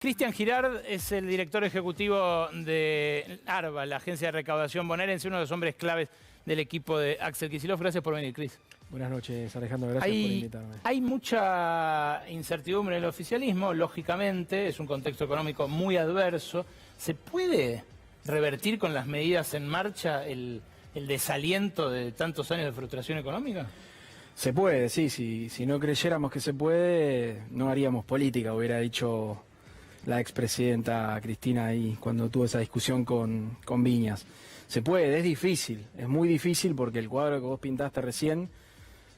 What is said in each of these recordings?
Cristian Girard es el director ejecutivo de ARBA, la agencia de recaudación bonaerense, uno de los hombres claves del equipo de Axel Kicillof. Gracias por venir, Cris. Buenas noches, Alejandro. Gracias por invitarme. Hay mucha incertidumbre en el oficialismo, lógicamente, es un contexto económico muy adverso. ¿Se puede revertir con las medidas en marcha el desaliento de tantos años de frustración económica? Se puede, sí. Si no creyéramos que se puede, no haríamos política, hubiera dicho la expresidenta Cristina ahí cuando tuvo esa discusión con Viñas. Se puede, es difícil, es muy difícil porque el cuadro que vos pintaste recién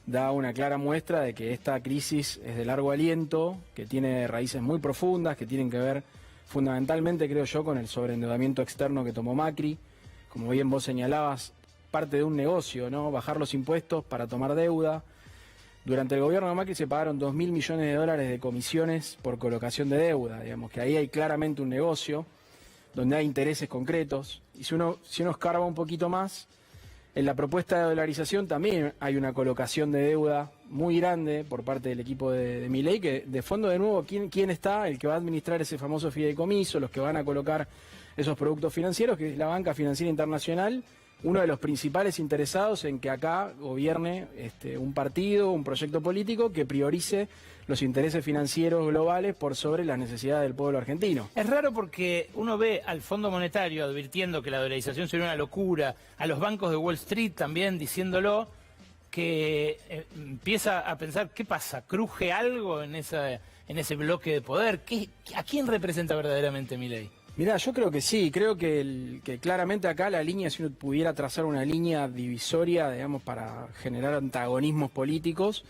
da una clara muestra de que esta crisis es de largo aliento, que tiene raíces muy profundas, que tienen que ver fundamentalmente, creo yo, con el sobreendeudamiento externo que tomó Macri. Como bien vos señalabas, parte de un negocio, ¿no? Bajar los impuestos para tomar deuda. Durante el gobierno de Macri se pagaron 2.000 millones de dólares de comisiones por colocación de deuda. Digamos que ahí hay claramente un negocio donde hay intereses concretos. Y si uno escarba un poquito más, en la propuesta de dolarización también hay una colocación de deuda muy grande por parte del equipo de Milei, que de fondo, de nuevo, ¿quién está? El que va a administrar ese famoso fideicomiso, los que van a colocar esos productos financieros, que es la banca financiera internacional, uno de los principales interesados en que acá gobierne un partido, un proyecto político que priorice los intereses financieros globales por sobre las necesidades del pueblo argentino. Es raro porque uno ve al Fondo Monetario advirtiendo que la dolarización sería una locura, a los bancos de Wall Street también diciéndolo, que empieza a pensar, ¿qué pasa? ¿Cruje algo en ese bloque de poder? ¿A quién representa verdaderamente Milei? Mirá, yo creo que sí, creo que claramente acá la línea, si uno pudiera trazar una línea divisoria, digamos, para generar antagonismos políticos,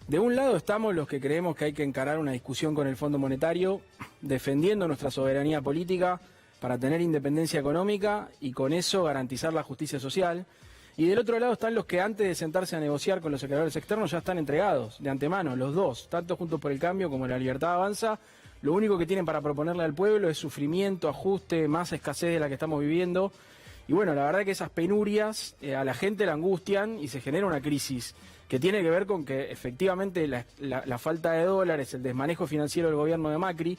de un lado estamos los que creemos que hay que encarar una discusión con el Fondo Monetario, defendiendo nuestra soberanía política para tener independencia económica y con eso garantizar la justicia social. Y del otro lado están los que antes de sentarse a negociar con los acreedores externos ya están entregados de antemano, los dos, tanto Juntos por el Cambio como La Libertad Avanza. Lo único que tienen para proponerle al pueblo es sufrimiento, ajuste, más escasez de la que estamos viviendo. Y bueno, la verdad que esas penurias a la gente la angustian y se genera una crisis que tiene que ver con que efectivamente la falta de dólares, el desmanejo financiero del gobierno de Macri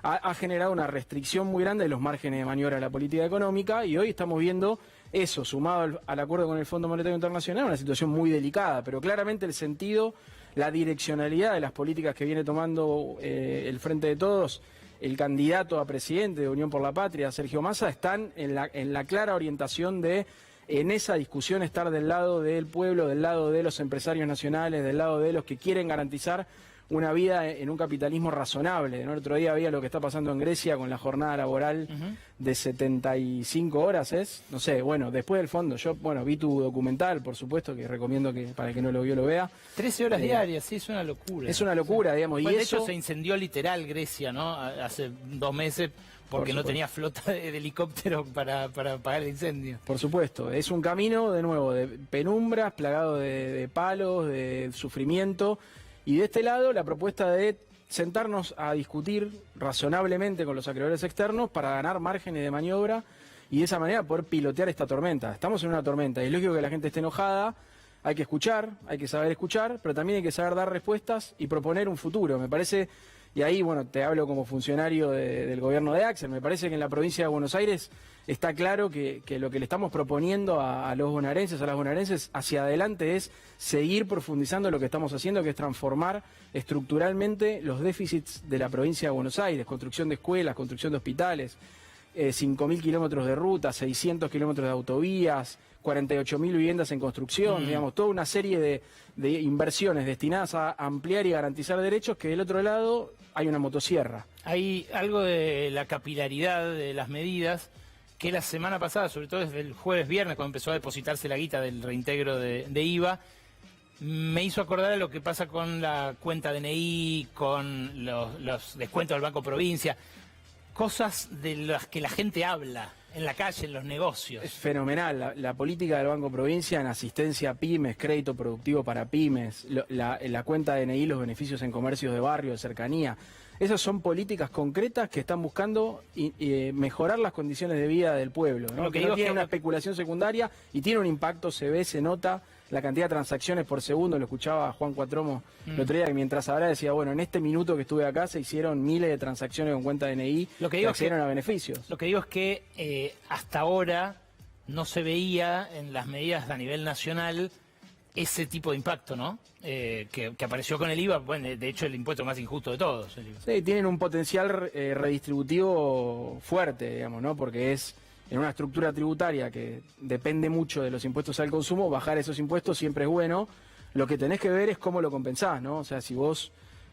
ha generado una restricción muy grande de los márgenes de maniobra de la política económica, y hoy estamos viendo eso, sumado al acuerdo con el Fondo Monetario Internacional, una situación muy delicada, pero claramente el sentido, la direccionalidad de las políticas que viene tomando el Frente de Todos, el candidato a presidente de Unión por la Patria, Sergio Massa, están en la clara orientación de, en esa discusión, estar del lado del pueblo, del lado de los empresarios nacionales, del lado de los que quieren garantizar una vida en un capitalismo razonable, ¿no? El otro día había lo que está pasando en Grecia con la jornada laboral de 75 horas, ¿es? No sé, bueno, después del fondo, yo, vi tu documental, por supuesto, que recomiendo que para el que no lo vio lo vea. 13 horas diarias, sí, es una locura. Es una locura, digamos. Bueno, y de eso... hecho se incendió literal Grecia, ¿no? Hace 2 meses, porque no tenía flota de helicóptero para apagar el incendio. Por supuesto, es un camino, de nuevo, de penumbras, plagado de palos, de sufrimiento. Y de este lado, la propuesta de sentarnos a discutir razonablemente con los acreedores externos para ganar márgenes de maniobra y de esa manera poder pilotear esta tormenta. Estamos en una tormenta y es lógico que la gente esté enojada, hay que escuchar, hay que saber escuchar, pero también hay que saber dar respuestas y proponer un futuro. Me parece, y ahí, te hablo como funcionario del gobierno de Axel, me parece que en la provincia de Buenos Aires está claro que lo que le estamos proponiendo a los bonaerenses, a las bonaerenses, hacia adelante es seguir profundizando lo que estamos haciendo, que es transformar estructuralmente los déficits de la provincia de Buenos Aires, construcción de escuelas, construcción de hospitales, 5.000 kilómetros de rutas, 600 kilómetros de autovías, 48.000 viviendas en construcción, digamos, toda una serie de inversiones destinadas a ampliar y garantizar derechos, que del otro lado hay una motosierra. Hay algo de la capilaridad de las medidas que la semana pasada, sobre todo desde el jueves-viernes, cuando empezó a depositarse la guita del reintegro de IVA, me hizo acordar de lo que pasa con la cuenta DNI, con los descuentos del Banco Provincia, cosas de las que la gente habla en la calle, en los negocios. Es fenomenal la política del Banco Provincia en asistencia a pymes, crédito productivo para pymes, la cuenta DNI, los beneficios en comercios de barrio, de cercanía. Esas son políticas concretas que están buscando mejorar las condiciones de vida del pueblo, ¿no? Lo que no digo tiene es que una especulación secundaria y tiene un impacto, se ve, se nota la cantidad de transacciones por segundo. Lo escuchaba a Juan Cuatromo el otro día, que mientras hablaba decía, bueno, en este minuto que estuve acá se hicieron miles de transacciones con cuenta DNI que accedieron a beneficios. Lo que digo es que hasta ahora no se veía en las medidas a nivel nacional ese tipo de impacto, ¿no? Que apareció con el IVA, bueno, de hecho el impuesto más injusto de todos. El IVA. Sí, tienen un potencial redistributivo fuerte, digamos, ¿no? Porque es en una estructura tributaria que depende mucho de los impuestos al consumo, bajar esos impuestos siempre es bueno. Lo que tenés que ver es cómo lo compensás, ¿no? O sea, si vos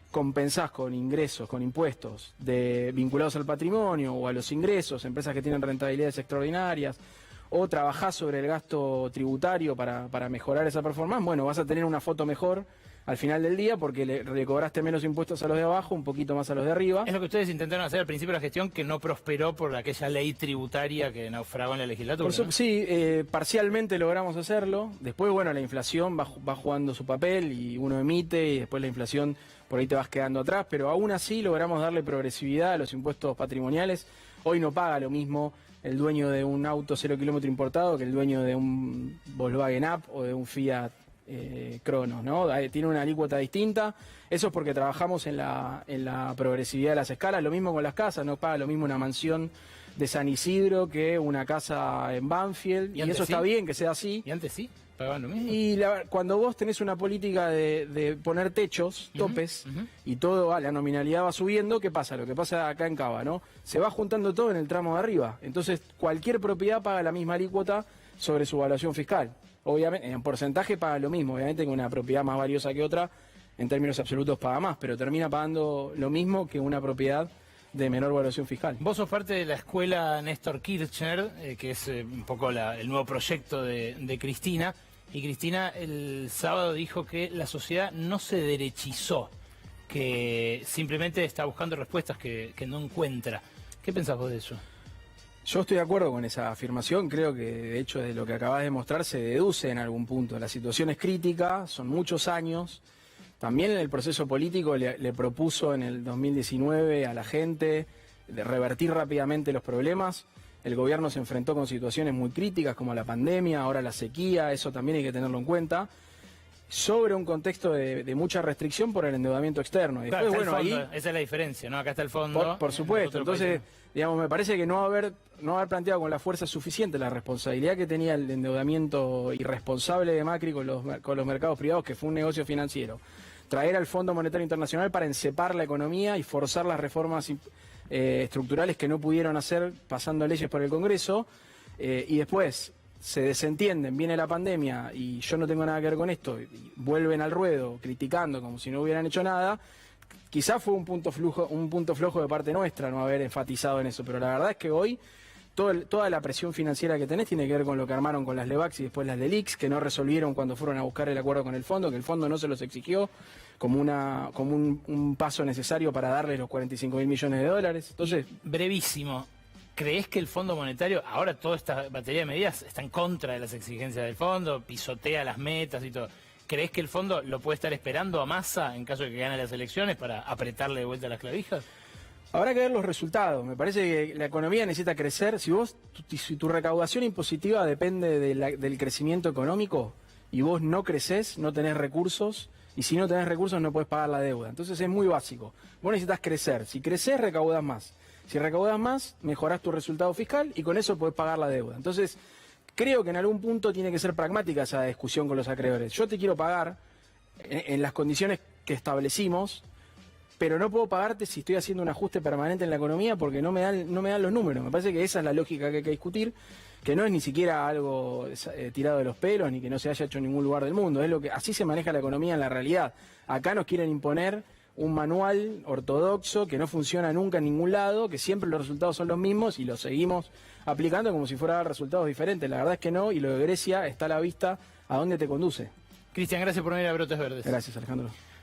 compensás con ingresos, con impuestos vinculados al patrimonio o a los ingresos, empresas que tienen rentabilidades extraordinarias, o trabajás sobre el gasto tributario para mejorar esa performance, bueno, vas a tener una foto mejor al final del día porque le cobraste menos impuestos a los de abajo, un poquito más a los de arriba. Es lo que ustedes intentaron hacer al principio de la gestión, que no prosperó por aquella ley tributaria que naufragó en la legislatura, ¿no? Sí, parcialmente logramos hacerlo. Después, bueno, la inflación va jugando su papel y uno emite y después la inflación por ahí te vas quedando atrás, pero aún así logramos darle progresividad a los impuestos patrimoniales. Hoy no paga lo mismo el dueño de un auto 0 kilómetro importado que el dueño de un Volkswagen Up o de un Fiat Cronos, ¿no? Tiene una alícuota distinta. Eso es porque trabajamos en la progresividad de las escalas. Lo mismo con las casas, no paga lo mismo una mansión de San Isidro que una casa en Banfield, y eso está bien que sea así. Y antes sí, pagaban lo mismo. Y cuando vos tenés una política de poner techos, topes, y todo, la nominalidad va subiendo, ¿qué pasa? Lo que pasa acá en Cava, ¿no? Se va juntando todo en el tramo de arriba. Entonces, cualquier propiedad paga la misma alícuota sobre su evaluación fiscal. Obviamente, en porcentaje paga lo mismo. Obviamente, que una propiedad más valiosa que otra, en términos absolutos paga más, pero termina pagando lo mismo que una propiedad de menor evaluación fiscal. Vos sos parte de la escuela Néstor Kirchner, que es un poco el nuevo proyecto de Cristina. Y Cristina el sábado dijo que la sociedad no se derechizó, que simplemente está buscando respuestas que no encuentra. ¿Qué pensás vos de eso? Yo estoy de acuerdo con esa afirmación. Creo que, de hecho, de lo que acabas de mostrar se deduce en algún punto. La situación es crítica, son muchos años. También en el proceso político le propuso en el 2019 a la gente de revertir rápidamente los problemas. El gobierno se enfrentó con situaciones muy críticas como la pandemia, ahora la sequía, eso también hay que tenerlo en cuenta, sobre un contexto de mucha restricción por el endeudamiento externo. Y después, bueno, ahí esa es la diferencia, ¿no? Acá está el fondo. Por supuesto. Entonces, digamos, me parece que no haber planteado con la fuerza suficiente la responsabilidad que tenía el endeudamiento irresponsable de Macri con los mercados privados, que fue un negocio financiero. Traer al Fondo Monetario Internacional para encepar la economía y forzar las reformas estructurales que no pudieron hacer pasando leyes por el Congreso, y después se desentienden, viene la pandemia y yo no tengo nada que ver con esto, y vuelven al ruedo criticando como si no hubieran hecho nada. Quizás fue un punto flojo de parte nuestra no haber enfatizado en eso, pero la verdad es que hoy toda la presión financiera que tenés tiene que ver con lo que armaron con las LEVAX y después las LELIX, que no resolvieron cuando fueron a buscar el acuerdo con el fondo, que el fondo no se los exigió como un paso necesario para darles los 45.000 millones de dólares. Entonces, brevísimo, ¿crees que el Fondo Monetario, ahora toda esta batería de medidas está en contra de las exigencias del fondo, pisotea las metas y todo? ¿Crees que el fondo lo puede estar esperando a Massa en caso de que gane las elecciones para apretarle de vuelta las clavijas? Habrá que ver los resultados. Me parece que la economía necesita crecer. Si tu recaudación impositiva depende del crecimiento económico y vos no crecés, no tenés recursos, y si no tenés recursos no podés pagar la deuda. Entonces es muy básico. Vos necesitas crecer. Si crecés, recaudás más. Si recaudás más, mejorás tu resultado fiscal y con eso podés pagar la deuda. Entonces, creo que en algún punto tiene que ser pragmática esa discusión con los acreedores. Yo te quiero pagar en las condiciones que establecimos, pero no puedo pagarte si estoy haciendo un ajuste permanente en la economía porque no me dan los números. Me parece que esa es la lógica que hay que discutir, que no es ni siquiera algo tirado de los pelos ni que no se haya hecho en ningún lugar del mundo. Es así se maneja la economía en la realidad. Acá nos quieren imponer un manual ortodoxo que no funciona nunca en ningún lado, que siempre los resultados son los mismos y los seguimos aplicando como si fueran resultados diferentes. La verdad es que no, y lo de Grecia está a la vista a dónde te conduce. Cristian, gracias por venir a Brotes Verdes. Gracias, Alejandro.